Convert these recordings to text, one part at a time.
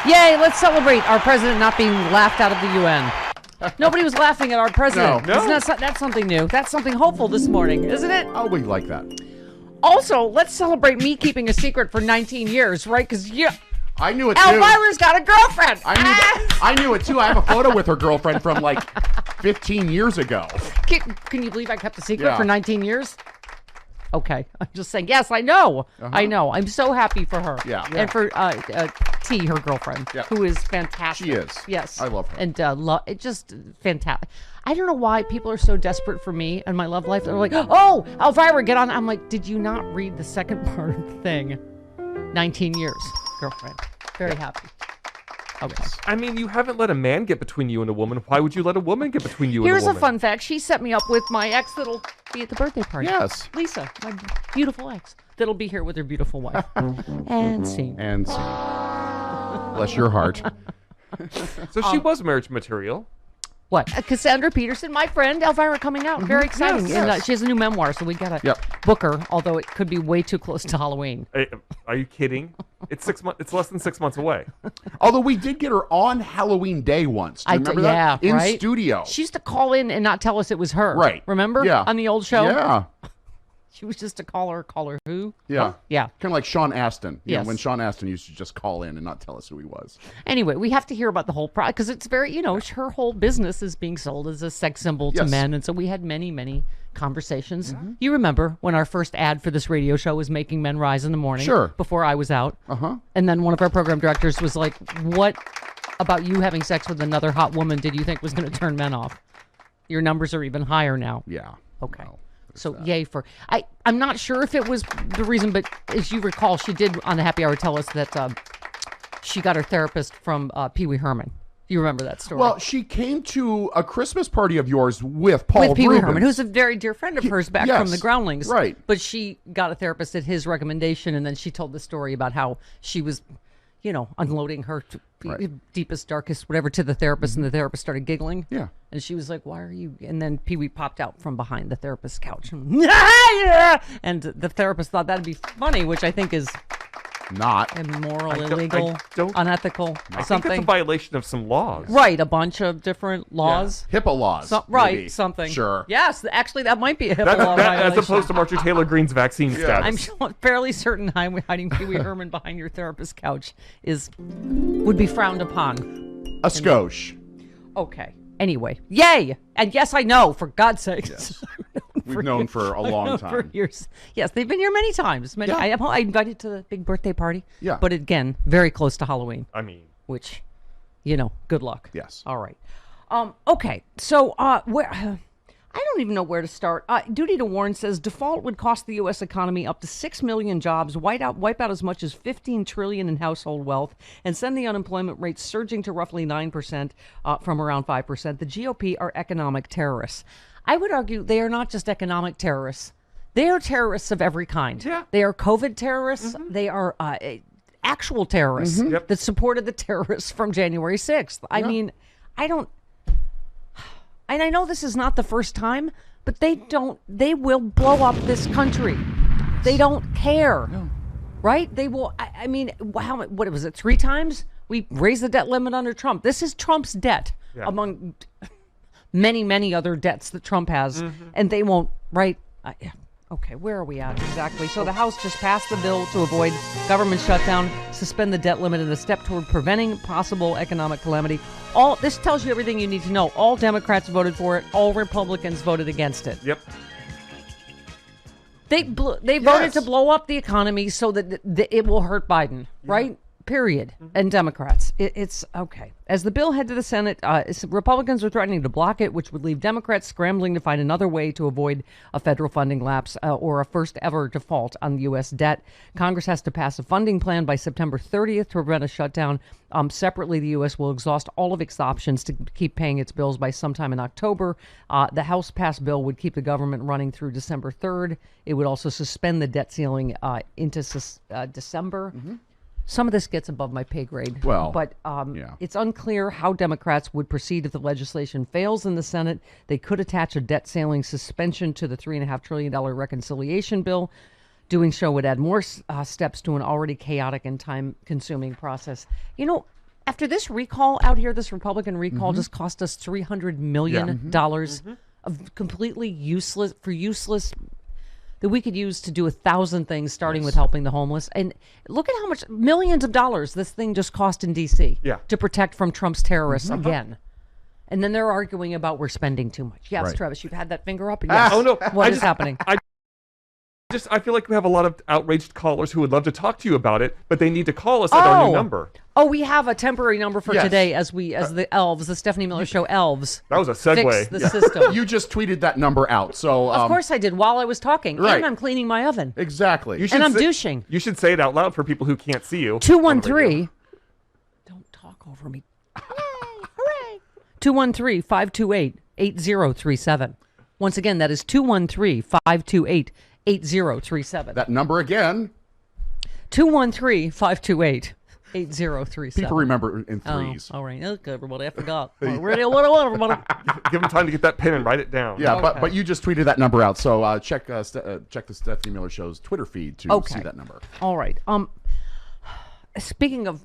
Yay, let's celebrate our president not being laughed out of the UN. Nobody was laughing at our president. No. That's something new. That's something hopeful this morning, isn't it? Oh, we like that. Also, let's celebrate me keeping a secret for 19 years, right? Because I knew it too. Elvira's got a girlfriend. I knew it too. I have a photo with her girlfriend from like 15 years ago. Can you believe I kept a secret for 19 years? Okay, I'm just saying. Yes, I know. I know. I'm so happy for her. Yeah. And for T, her girlfriend, who is fantastic. She is. Yes. I love her. And it just fantastic. I don't know why people are so desperate for me and my love life. They're like, oh, Elvira, get on. I'm like, did you not read the second part of the thing? 19 years, girlfriend. Very happy. Okay. I mean, you haven't let a man get between you and a woman. Why would you let a woman get between you and a woman? Here's a fun fact. She set me up with my ex that'll be at the birthday party. Yes. Lisa, my beautiful ex, that'll be here with her beautiful wife. And scene. And scene. Bless your heart. So she was marriage material. What? Cassandra Peterson, my friend, Elvira, coming out. Very exciting. Yes. And she has a new memoir, so we got to book her, although it could be way too close to Halloween. Are you kidding? It's 6 months. It's less than 6 months away. Although we did get her on Halloween Day once. Do you remember that? Yeah, In right? studio. She used to call in and not tell us it was her. Right. Remember? Yeah. On the old show? Yeah. She was just a caller who? Yeah. Huh? Yeah. Kind of like Sean Astin. You know, Yes. when Sean Astin used to just call in and not tell us who he was. Anyway, we have to hear about the whole product because it's very, her whole business is being sold as a sex symbol to men. And so we had many, many conversations. You remember when our first ad for this radio show was Making Men Rise in the Morning? Sure. Before I was out. Uh-huh. And then one of our program directors was like, what about you having sex with another hot woman did you think was going to turn men off? Your numbers are even higher now. Yeah. Okay. Well, so yay for I'm not sure if it was the reason, but as you recall, she did on the happy hour tell us that she got her therapist from Pee Wee Herman. You remember that story? Well, she came to a Christmas party of yours with Paul with Pee Wee Rubens. Herman, who's a very dear friend of hers back from the Groundlings. Right. But she got a therapist at his recommendation, and then she told the story about how she was, unloading her deepest, darkest, whatever, to the therapist, and the therapist started giggling. Yeah. And she was like, why are you? And then Pee Wee popped out from behind the therapist's couch. And the therapist thought that'd be funny, which I think is not immoral, illegal, unethical, I something. think it's a violation of some laws. Right, a bunch of different laws. Yeah. HIPAA laws. Right, maybe. something. Sure. Yes, actually, that might be a HIPAA law As violation. opposed to Marjorie Taylor Greene's vaccine status. I'm fairly certain hiding Pee Wee Herman behind your therapist's couch would be frowned upon. A skosh. Okay. Anyway, yay! And yes, I know, for God's sake. Yes. We've known for a long time. For years. Yes, they've been here many times. I invited to the big birthday party. Yeah. But again, very close to Halloween. I mean. Which, good luck. Yes. All right. Okay. So, where... I don't even know where to start. Duty to Warn says default would cost the U.S. economy up to 6 million jobs, wipe out as much as $15 trillion in household wealth, and send the unemployment rate surging to roughly 9% from around 5%. The GOP are economic terrorists. I would argue they are not just economic terrorists. They are terrorists of every kind. Yeah. They are COVID terrorists. They are actual terrorists that supported the terrorists from January 6th. I mean, I don't... And I know this is not the first time, but they will blow up this country. They don't care. No. Right? They will, I mean, what was it, 3 times? We raised the debt limit under Trump. This is Trump's debt among many, many other debts that Trump has. And they won't, right? Okay, where are we at exactly? So the House just passed the bill to avoid government shutdown, suspend the debt limit in a step toward preventing possible economic calamity. This tells you everything you need to know. All Democrats voted for it. All Republicans voted against it. Yep. They voted to blow up the economy so that it will hurt Biden, right? period, and Democrats. It's okay. As the bill headed to the Senate, Republicans were threatening to block it, which would leave Democrats scrambling to find another way to avoid a federal funding lapse or a first ever default on U.S. debt. Congress has to pass a funding plan by September 30th to prevent a shutdown. Separately, the U.S. will exhaust all of its options to keep paying its bills by sometime in October. The House-passed bill would keep the government running through December 3rd. It would also suspend the debt ceiling into December. Mm-hmm. Some of this gets above my pay grade, but it's unclear how Democrats would proceed if the legislation fails in the Senate. They could attach a debt ceiling suspension to the $3.5 trillion reconciliation bill. Doing so would add more steps to an already chaotic and time-consuming process. You know, after this recall out here, this Republican recall just cost us $300 million of completely useless that we could use to do 1,000 things, starting with helping the homeless. And look at how much millions of dollars this thing just cost in D.C. To protect from Trump's terrorists again. And then they're arguing about we're spending too much. Yes, Travis, you've had that finger up. Yes. Oh no, what is happening? I feel like we have a lot of outraged callers who would love to talk to you about it, but they need to call us at our new number. Oh, we have a temporary number for today as the elves, the Stephanie Miller Show elves. That was a segue. Fix the system. You just tweeted that number out, so of course I did while I was talking, and I'm cleaning my oven. Exactly. And I'm douching. You should say it out loud for people who can't see you. 213. Don't talk over me. Hooray! 213-528-8037. Once again, that is 213-528-8037. That number again. 213-528-8037. People remember in threes. All right. Okay, everybody. I forgot. Give them time to get that pen and write it down. Yeah, but you just tweeted that number out. So check the Stephanie Miller Show's Twitter feed to see that number. All right. Speaking of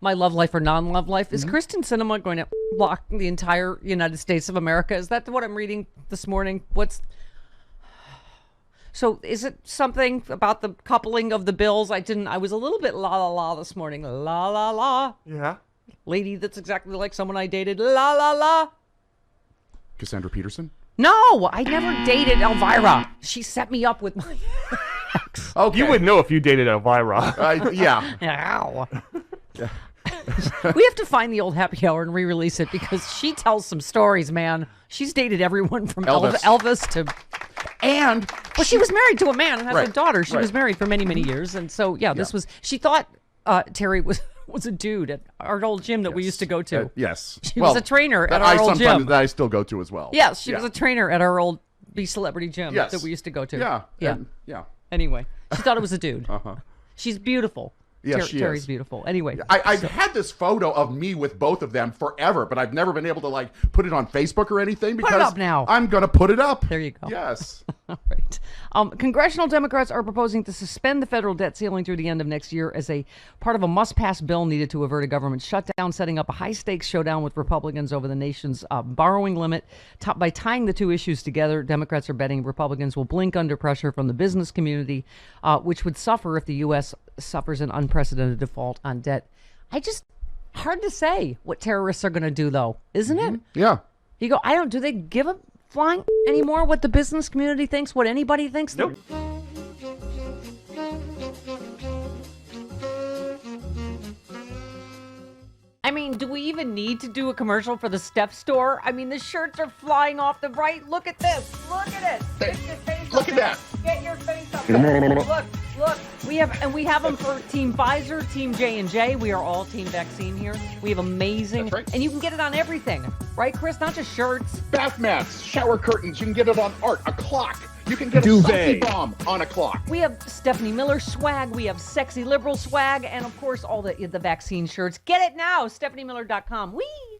my love life or non-love life, is Kyrsten Sinema going to block the entire United States of America? Is that what I'm reading this morning? So is it something about the coupling of the bills? I was a little bit la la la this morning. La la la. Yeah. Lady that's exactly like someone I dated. La la la. Cassandra Peterson? No, I never dated Elvira. She set me up with my ex. Okay. You would know if you dated Elvira. Yeah. Ow. We have to find the old happy hour and re-release it because she tells some stories, man. She's dated everyone from Elvis to... And... Well, she was married to a man and has a daughter. She was married for many, many years. And so, this was... She thought Terry was a dude at our old gym that we used to go to. Yes. She was a trainer at our old gym. That I still go to as well. Yes, she was a trainer at our old B-Celebrity gym that we used to go to. Yeah. Anyway, she thought it was a dude. She's beautiful. Yes, Terry's beautiful. Anyway, I've had this photo of me with both of them forever, but I've never been able to put it on Facebook or anything because put it up now. I'm going to put it up. There you go. Yes. All right. Congressional Democrats are proposing to suspend the federal debt ceiling through the end of next year as a part of a must-pass bill needed to avert a government shutdown, setting up a high-stakes showdown with Republicans over the nation's borrowing limit. By tying the two issues together, Democrats are betting Republicans will blink under pressure from the business community, which would suffer if the U.S. suffers an unprecedented default on debt. Hard to say what terrorists are going to do, though, isn't it? Yeah. You go, do they give a flying anymore what the business community thinks, what anybody thinks? Nope. I mean, do we even need to do a commercial for the Steph store? I mean, the shirts are flying off the right. Look at this. Look at it. Get your face Look at that. Get your face up there. Look. We have them for Team Pfizer, Team J&J. We are all Team Vaccine here. We have amazing. That's right. And you can get it on everything. Right, Chris? Not just shirts. Bath mats, shower curtains. You can get it on art, a clock. You can get a sexy bomb on a clock. We have Stephanie Miller swag. We have sexy liberal swag. And, of course, all the vaccine shirts. Get it now. StephanieMiller.com. Whee!